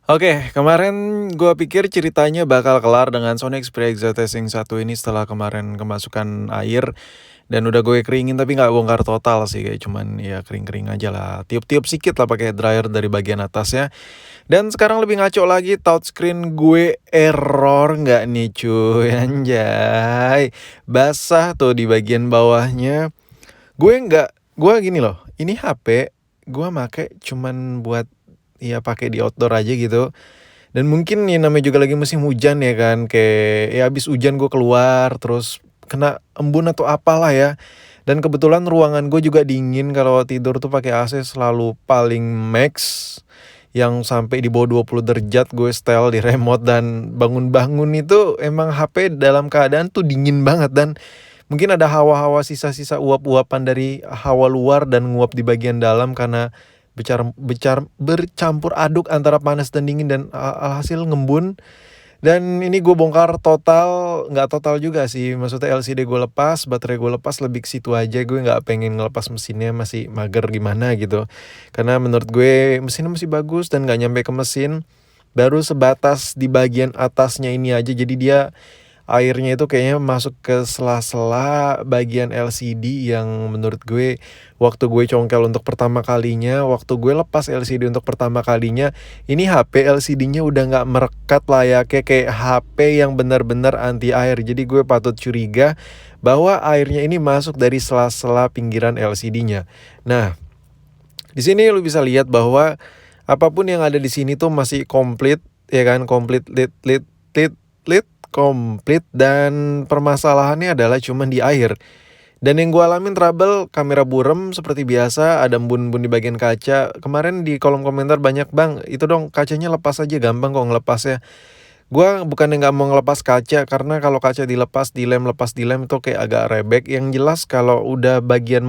Oke, kemarin gua pikir ceritanya bakal kelar dengan Sony Xperia Exalted Sync 1 ini setelah kemarin kemasukan air dan udah gue keringin tapi nggak bongkar total sih, kayak cuman ya kering-kering aja lah. Tiup-tiup sedikit lah pakai dryer dari bagian atasnya. Dan sekarang lebih ngaco lagi, touchscreen gue error nggak nih cuy, anjay. Basah tuh di bagian bawahnya. Gue gini loh, ini HP gue make cuman buat ya pakai di outdoor aja gitu. Dan mungkin ya namanya juga lagi musim hujan ya kan, kayak ya abis hujan gue keluar terus kena embun atau apalah ya. Dan kebetulan ruangan gue juga dingin, kalau tidur tuh pakai AC selalu paling max yang sampai di bawah 20 derajat gue setel di remote, dan bangun-bangun itu emang HP dalam keadaan tuh dingin banget, dan mungkin ada hawa-hawa sisa-sisa uap-uapan dari hawa luar dan nguap di bagian dalam karena bercampur aduk antara panas dan dingin, dan alhasil ngembun. Dan ini gue bongkar total, nggak total juga sih, maksudnya LCD gue lepas, baterai gue lepas, lebih ke situ aja. Gue nggak pengen ngelepas mesinnya, masih mager gimana gitu, karena menurut gue mesinnya masih bagus dan nggak nyampe ke mesin, baru sebatas di bagian atasnya ini aja. Jadi dia airnya itu kayaknya masuk ke sela-sela bagian LCD yang menurut gue waktu gue congkel untuk pertama kalinya, waktu gue lepas LCD untuk pertama kalinya, ini HP LCD-nya udah nggak merekat layaknya kayak HP yang benar-benar anti air. Jadi gue patut curiga bahwa airnya ini masuk dari sela-sela pinggiran LCD-nya. Nah, di sini lu bisa lihat bahwa apapun yang ada di sini tuh masih komplit, ya kan, komplit lead komplit, dan permasalahannya adalah cuman di air. Dan yang gue alamin trouble kamera burem seperti biasa, ada embun-embun di bagian kaca. Kemarin di kolom komentar banyak, "Bang, itu dong kacanya lepas aja, gampang kok ngelepasnya." Gue bukannya nggak mau ngelepas kaca, karena kalau kaca dilepas, lepas dilem itu kayak agak rebek. Yang jelas kalau udah bagian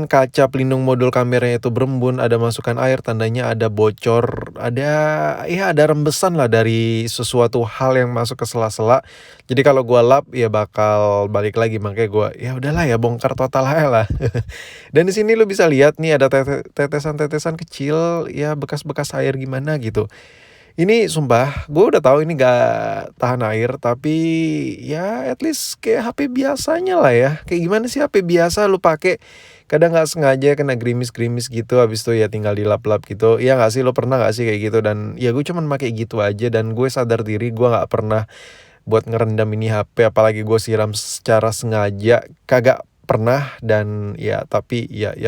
kaca pelindung modul kameranya itu berembun, ada masukan air, tandanya ada bocor, ada rembesan lah dari sesuatu hal yang masuk ke sela-sela. Jadi kalau gua lap ya bakal balik lagi, makanya gua ya udahlah ya bongkar total aja lah. Dan di sini lu bisa lihat nih ada tetesan-tetesan kecil ya, bekas-bekas air gimana gitu. Ini sumpah, gue udah tahu ini gak tahan air, tapi ya at least kayak HP biasanya lah ya. Kayak gimana sih HP biasa lu pakai, kadang nggak sengaja kena gerimis-gerimis gitu, habis itu ya tinggal dilap-lap gitu. Iya nggak sih, lu pernah nggak sih kayak gitu? Dan ya gue cuman pakai gitu aja, dan gue sadar diri gue nggak pernah buat ngerendam ini HP, apalagi gue siram secara sengaja, kagak pernah. Dan ya tapi ya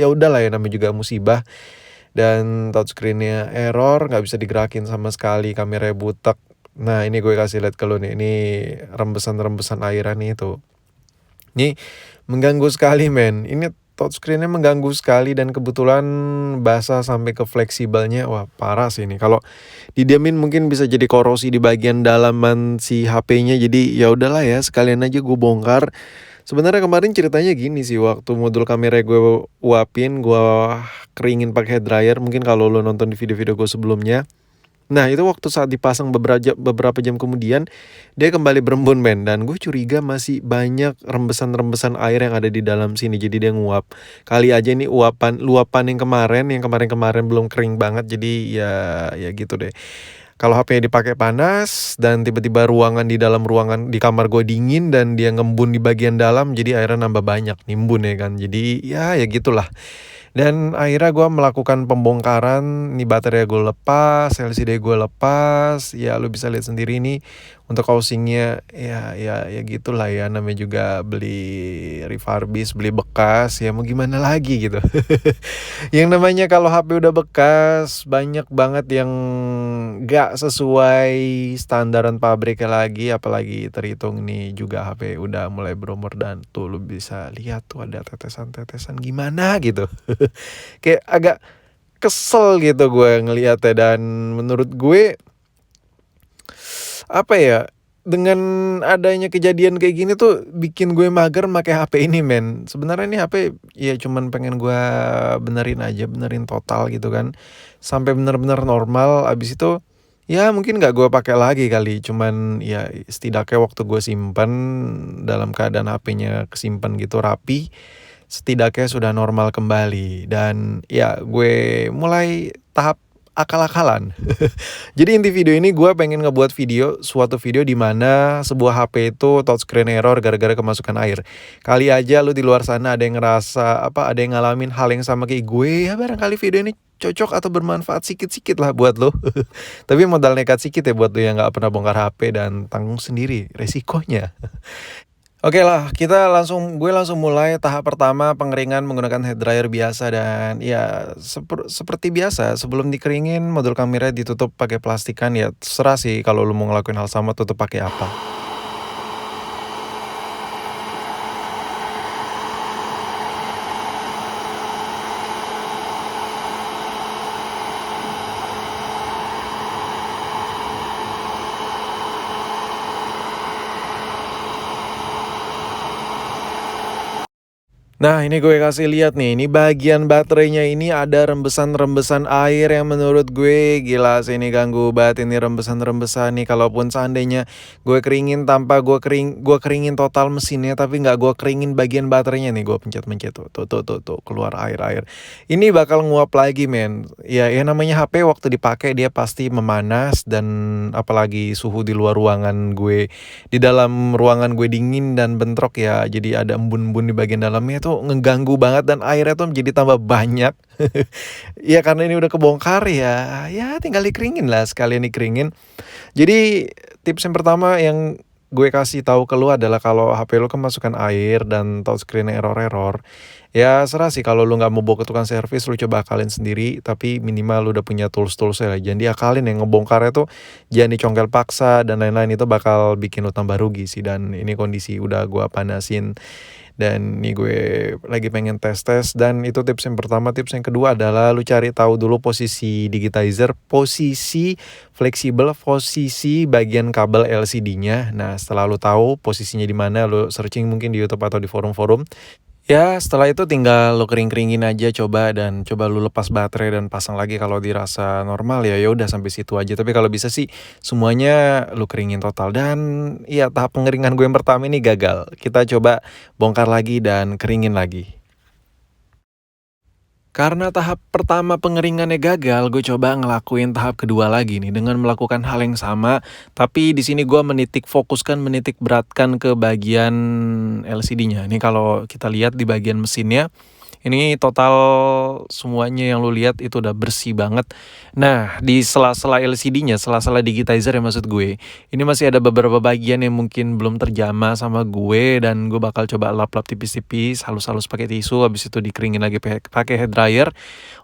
udahlah ya, namanya juga musibah. Dan touchscreennya error, nggak bisa digerakin sama sekali, kameranya butek. Nah ini gue kasih lihat ke lu nih, ini rembesan-rembesan airan nih itu. Ini mengganggu sekali men, ini touchscreennya mengganggu sekali, dan kebetulan basah sampai ke fleksibelnya. Wah parah sih ini, kalau didiamin mungkin bisa jadi korosi di bagian dalaman si HP-nya. Jadi ya udahlah ya, sekalian aja gue bongkar. Sebenarnya kemarin ceritanya gini sih, waktu modul kamera gue uapin, gue keringin pakai hair dryer, mungkin kalau lo nonton di video-video gue sebelumnya. Nah itu waktu saat dipasang beberapa jam kemudian, dia kembali berembun men, dan gue curiga masih banyak rembesan-rembesan air yang ada di dalam sini, jadi dia nguap. Kali aja ini luapan yang kemarin belum kering banget, jadi ya gitu deh. Kalau HP-nya dipakai panas dan tiba-tiba di kamar gue dingin dan dia ngembun di bagian dalam, jadi airnya nambah banyak nimbun ya kan. Jadi ya gitulah. Dan akhirnya gue melakukan pembongkaran, nih baterai gue lepas, LCD gue lepas, ya lu bisa lihat sendiri nih untuk housingnya, ya gitulah ya, namanya juga beli refurbish, beli bekas, ya mau gimana lagi gitu. Yang namanya kalau HP udah bekas, banyak banget yang gak sesuai standaran pabriknya lagi, apalagi terhitung nih juga HP udah mulai berumur, dan tuh lu bisa lihat tuh ada tetesan-tetesan gimana gitu. Kayak agak kesel gitu gue ngeliatnya. Dan menurut gue apa ya, dengan adanya kejadian kayak gini tuh bikin gue mager pakai HP ini men. Sebenarnya ini HP ya cuman pengen gue benerin total gitu kan, sampai bener-bener normal. Abis itu ya mungkin nggak gue pakai lagi kali, cuman ya setidaknya waktu gue simpan dalam keadaan HP-nya kesimpan gitu rapi, setidaknya sudah normal kembali. Dan ya gue mulai tahap akal-akalan. Jadi inti video ini gue pengen ngebuat suatu video di mana sebuah HP itu touchscreen error gara-gara kemasukan air. Kali aja lu di luar sana ada yang ngerasa ada yang ngalamin hal yang sama kayak gue, ya barangkali video ini cocok atau bermanfaat sikit-sikit lah buat lo. Tapi modal nekat sikit ya buat lo yang nggak pernah bongkar HP dan tanggung sendiri resikonya. Oke lah, gue langsung mulai tahap pertama pengeringan menggunakan hair dryer biasa dan ya seperti biasa sebelum dikeringin modul kamera ditutup pakai plastikan, ya terserah sih kalau lu mau ngelakuin hal sama tutup pakai apa. Nah, ini gue kasih lihat nih, ini bagian baterainya ini ada rembesan-rembesan air yang menurut gue gila sih, ini ganggu banget ini rembesan-rembesan nih. Kalaupun seandainya gue keringin tanpa gue keringin total mesinnya tapi nggak gue keringin bagian baterainya nih, gue pencet-pencet tuh keluar air-air. Ini bakal nguap lagi men. Ya namanya HP waktu dipakai dia pasti memanas, dan apalagi suhu di luar ruangan gue, di dalam ruangan gue dingin dan bentrok ya, jadi ada embun-embun di bagian dalamnya itu ngeganggu banget dan airnya tuh menjadi tambah banyak. Ya karena ini udah kebongkar ya tinggal dikeringin lah, sekalian dikeringin. Jadi tips yang pertama yang gue kasih tahu ke lu adalah kalau HP lu kemasukan air dan touchscreen error, ya serah sih, kalau lu nggak mau bawa ke tukang servis lu coba akalin sendiri, tapi minimal lu udah punya tools lah. Jangan diakalin, yang ngebongkarnya tuh jangan dicongkel paksa dan lain-lain, itu bakal bikin lu tambah rugi sih. Dan ini kondisi udah gue panasin dan ini gue lagi pengen tes, dan itu tips yang pertama. Tips yang kedua adalah lu cari tahu dulu posisi digitizer, posisi fleksibel, posisi bagian kabel LCD-nya. Nah, setelah lu tahu posisinya di mana, lu searching mungkin di YouTube atau di forum-forum. Ya, setelah itu tinggal lu kering-keringin aja coba lu lepas baterai dan pasang lagi. Kalau dirasa normal ya udah sampai situ aja. Tapi kalau bisa sih semuanya lu keringin total. Dan iya, tahap pengeringan gue yang pertama ini gagal. Kita coba bongkar lagi dan keringin lagi. Karena tahap pertama pengeringannya gagal, gue coba ngelakuin tahap kedua lagi nih dengan melakukan hal yang sama, tapi di sini gue menitik beratkan ke bagian LCD-nya. Ini kalau kita lihat di bagian mesinnya, ini total semuanya yang lu lihat itu udah bersih banget. Nah, di sela-sela LCD-nya, sela-sela digitizer ya maksud gue, ini masih ada beberapa bagian yang mungkin belum terjama sama gue, dan gue bakal coba lap-lap tipis-tipis, halus-halus pakai tisu, habis itu dikeringin lagi pakai hair dryer.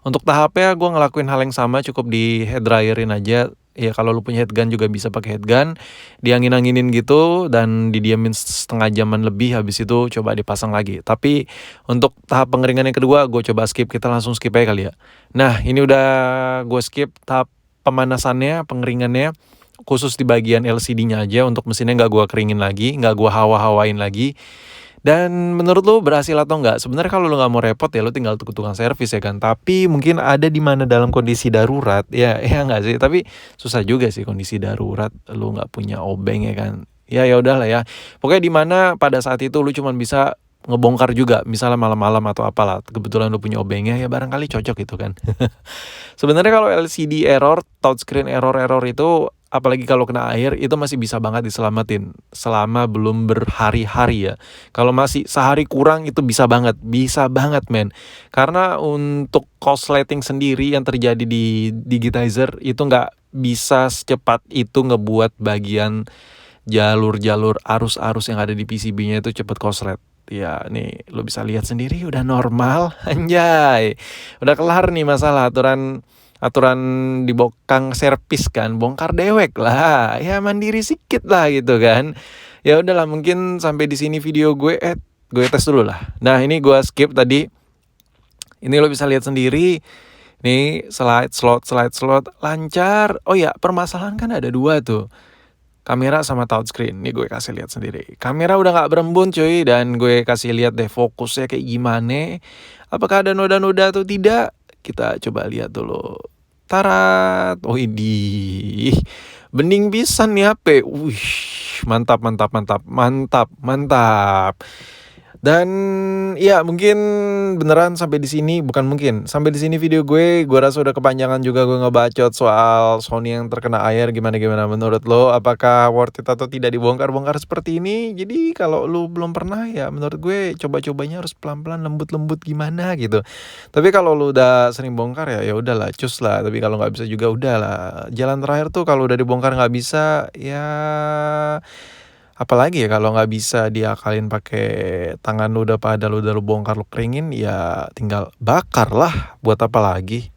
Untuk tahapnya gue ngelakuin hal yang sama, cukup di hair dryerin aja. Ya kalau lu punya headgun juga bisa pakai headgun, diangin-anginin gitu dan didiamin setengah jaman lebih, habis itu coba dipasang lagi. Tapi untuk tahap pengeringan yang kedua gue coba skip, kita langsung skip aja kali ya. Nah, ini udah gue skip tahap pemanasannya, pengeringannya, khusus di bagian LCD-nya aja. Untuk mesinnya nggak gue keringin lagi, nggak gue hawa-hawain lagi. Dan menurut lu berhasil atau enggak? Sebenarnya kalau lu nggak mau repot ya lu tinggal ke tukang servis ya kan. Tapi mungkin ada di mana dalam kondisi darurat ya enggak sih. Tapi susah juga sih kondisi darurat, lu nggak punya obeng ya kan. Ya udahlah ya. Pokoknya di mana pada saat itu lu cuma bisa ngebongkar juga, misalnya malam-malam atau apalah. Kebetulan lu punya obengnya ya barangkali cocok gitu kan. Sebenarnya kalau LCD error, touchscreen error itu apalagi kalau kena air itu masih bisa banget diselamatin selama belum berhari-hari ya. Kalau masih sehari kurang itu bisa banget men. Karena untuk korsleting sendiri yang terjadi di digitizer itu nggak bisa secepat itu ngebuat bagian jalur-jalur arus-arus yang ada di PCB-nya itu cepet korslet. Ya nih lo bisa lihat sendiri udah normal, anjay. Udah kelar nih masalah aturan di bokang servis kan, bongkar dewek lah, ya mandiri sikit lah gitu kan. Ya udahlah, mungkin sampai di sini video gue tes dulu lah. Nah, ini gue skip tadi. Ini lo bisa lihat sendiri. Nih slide slot lancar. Oh ya, permasalahan kan ada dua tuh, kamera sama touchscreen. Nih gue kasih lihat sendiri. Kamera udah gak berembun cuy, dan gue kasih lihat deh fokusnya kayak gimana. Apakah ada noda-noda atau tidak? Kita coba lihat dulu. Tarat. Oh ini bening pisan nih HP. Wih, mantap. Dan ya mungkin beneran sampai di sini bukan mungkin, sampai di sini video gue rasa udah kepanjangan juga gue ngebacot soal Sony yang terkena air gimana-gimana menurut lo, apakah worth it atau tidak dibongkar-bongkar seperti ini? Jadi kalau lu belum pernah ya menurut gue coba-cobanya harus pelan-pelan, lembut-lembut gimana gitu. Tapi kalau lu udah sering bongkar ya udahlah cus lah, tapi kalau nggak bisa juga udahlah. Jalan terakhir tuh kalau udah dibongkar nggak bisa, ya apalagi ya kalau nggak bisa diakalin pakai tangan lu udah padahal udah lu bongkar lu keringin, ya tinggal bakar lah, buat apa lagi.